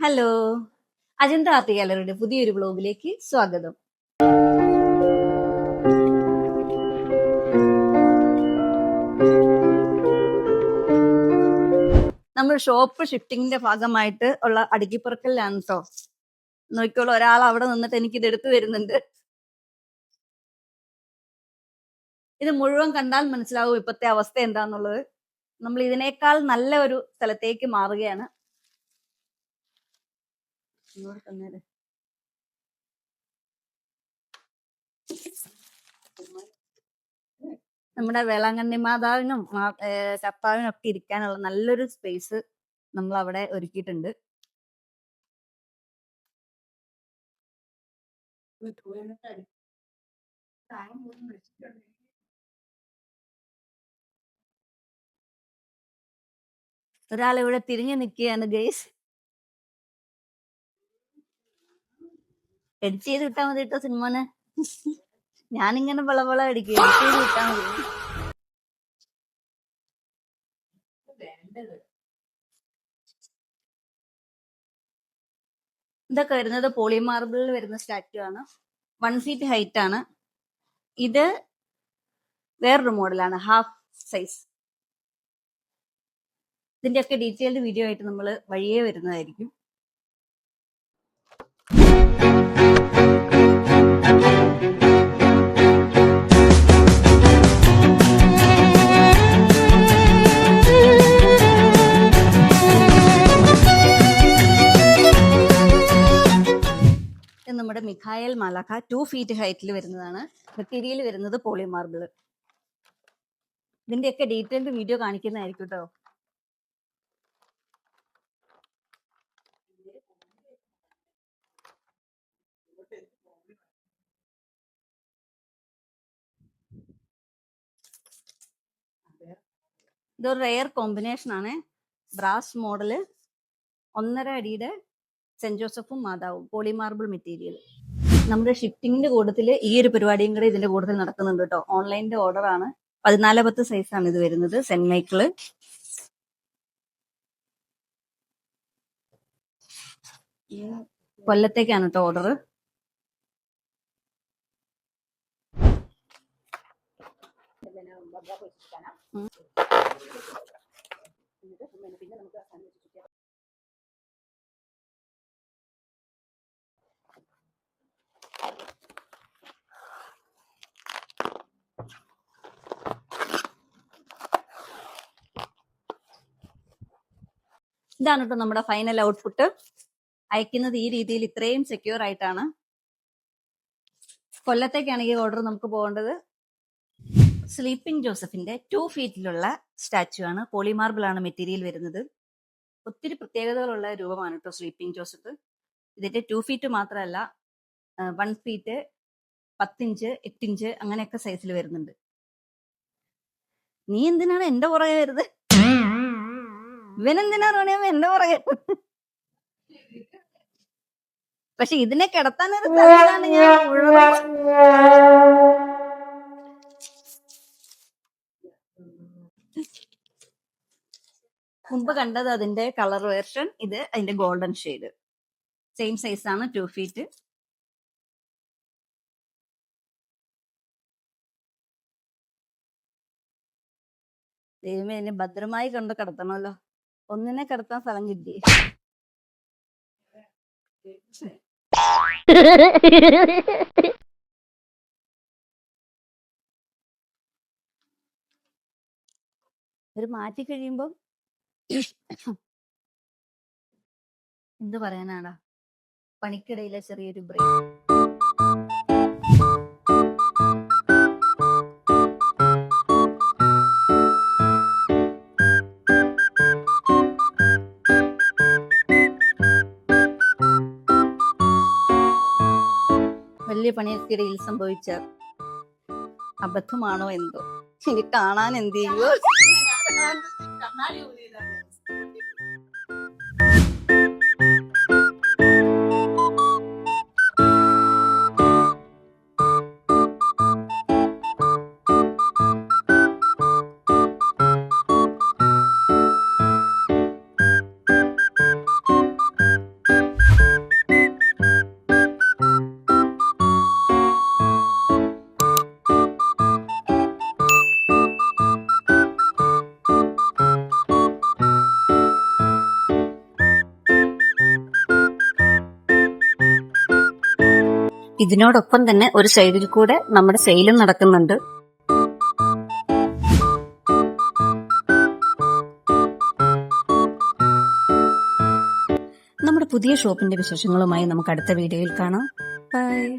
Hello, Ajanta art ഗാലറിയുടെ പുതിയൊരു വ്ലോഗിലേക്ക് സ്വാഗതം. നമ്മൾ ഷോപ്പ് ഷിഫ്റ്റിങ്ങിന്റെ ഭാഗമായിട്ട് ഉള്ള അടുക്കിപ്പുറക്കലിലാണ് കേട്ടോ. നോക്കിക്കോളൂ, ഒരാൾ അവിടെ നിന്നിട്ട് എനിക്കിത് എടുത്തു തരുന്നുണ്ട്. ഇത് മുഴുവൻ കണ്ടാൽ മനസ്സിലാവും ഇപ്പത്തെ അവസ്ഥ എന്താന്നുള്ളത്. നമ്മൾ ഇതിനേക്കാൾ നല്ല ഒരു സ്ഥലത്തേക്ക് മാറുകയാണ്. നമ്മുടെ വേളാങ്കണ്ണി മാതാവിനും കർത്താവിനും ഒക്കെ ഇരിക്കാനുള്ള നല്ലൊരു സ്പേസ് നമ്മൾ അവിടെ ഒരുക്കിയിട്ടുണ്ട്. ഒരാളിവിടെ തിരിഞ്ഞു നിൽക്കുകയാണ് ഗൈസ്. എഡിറ്റ് ചെയ്ത് വിട്ടാൽ മതി കേട്ടോ സിനിമോനെ. ഞാനിങ്ങനെ വളവള അടിക്കും, എഡിറ്റ് ചെയ്ത് വിട്ടാൽ മതി. ഇതൊക്കെ വരുന്നത് പോളി മാർബിളിൽ വരുന്ന സ്റ്റാച്ചു ആണ്. 1 feet ഹൈറ്റ് ആണ്. ഇത് വേറൊരു മോഡലാണ്, ഹാഫ് സൈസ്. ഇതിന്റെയൊക്കെ ഡീറ്റെയിൽഡ് വീഡിയോ ആയിട്ട് നമ്മൾ വഴിയേ വരുന്നതായിരിക്കും. നമ്മുടെ മിഖായൽ മാലാഖ 2 feet ഹൈറ്റിൽ വരുന്നതാണ്. മെറ്റീരിയൽ വരുന്നത് പോളി മാർബിള്. ഇതിന്റെയൊക്കെ ഡീറ്റെയിൽഡ് വീഡിയോ കാണിക്കുന്നതായിരിക്കും കേട്ടോ. ഇതൊരു റെയർ കോമ്പിനേഷൻ ആണ്. ബ്രാസ് മോഡല്, 1.5 അടിയുടെ സെന്റ് ജോസഫും മാതാവും, പോളി മാർബിൾ മെറ്റീരിയൽ. നമ്മുടെ ഷിഫ്റ്റിങ്ങിന്റെ കൂട്ടത്തിൽ ഈ ഒരു പരിപാടിയും കൂടെ ഇതിന്റെ കൂട്ടത്തിൽ നടക്കുന്നുണ്ട് കേട്ടോ. ഓൺലൈനിന്റെ ഓർഡർ ആണ്. 14-10 സൈസാണ് ഇത് വരുന്നത്. Saint Michael. കൊല്ലത്തേക്കാണ് കേട്ടോ ഓർഡർ. ഇതാണ് കേട്ടോ നമ്മുടെ ഫൈനൽ ഔട്ട്പുട്ട്. അയക്കുന്നത് ഈ രീതിയിൽ ഇത്രയും സെക്യൂർ ആയിട്ടാണ്. കൊല്ലത്തേക്കാണ് ഈ ഓർഡർ നമുക്ക് പോകേണ്ടത്. സ്ലീപ്പിംഗ് ജോസഫിന്റെ 2 ഫീറ്റിലുള്ള സ്റ്റാച്ചു ആണ്. പോളി മാർബിൾ ആണ് മെറ്റീരിയൽ വരുന്നത്. ഒത്തിരി പ്രത്യേകതകളുള്ള രൂപമാണ് കേട്ടോ സ്ലീപ്പിംഗ് ജോസഫ്. ഇതിന്റെ 2 ഫീറ്റ് മാത്രമല്ല, 1 ഫീറ്റ്, 10 ഇഞ്ച്, 8 ഇഞ്ച് അങ്ങനെയൊക്കെ സൈസിൽ വരുന്നുണ്ട്. നീ എന്തിനാണ് എന്റെ പുറകെ വരുന്നത്? ഇവനെന്തിനാണ് പറയുമ്പോ എന്റെ പുറകെ? പക്ഷെ ഇതിനെ കിടത്താനൊരു സ്ഥലമാണ് ഞാൻ മുമ്പ് കണ്ടത് അതിന്റെ കളർ വേർഷൻ. ഇത് അതിന്റെ ഗോൾഡൻ ഷെയ്ഡ്. സെയിം സൈസ് ആണ്, 2 ഫീറ്റ്. ദൈവമേ, എന്നെ ഭദ്രമായി കൊണ്ട് കിടത്തണമല്ലോ. ഒന്നിനെ കിടത്താൻ സ്ഥലം കിട്ടി. ഒരു മാറ്റി കഴിയുമ്പോ എന്ത് പറയാനാടാ, പണിക്കിടയിലെ ചെറിയൊരു ബ്രേക്ക്. വലിയ പണിക്കിടയിൽ സംഭവിച്ച അബദ്ധമാണോ എന്തോ, എനിക്ക് കാണാൻ എന്ത് ചെയ്യോ. ഇതിനോടൊപ്പം തന്നെ ഒരു സൈഡിൽ കൂടെ നമ്മുടെ സെയിലും നടക്കുന്നുണ്ട്. നമ്മുടെ പുതിയ ഷോപ്പിന്റെ വിശേഷങ്ങളുമായി നമുക്ക് അടുത്ത വീഡിയോയിൽ കാണാം. ബൈ.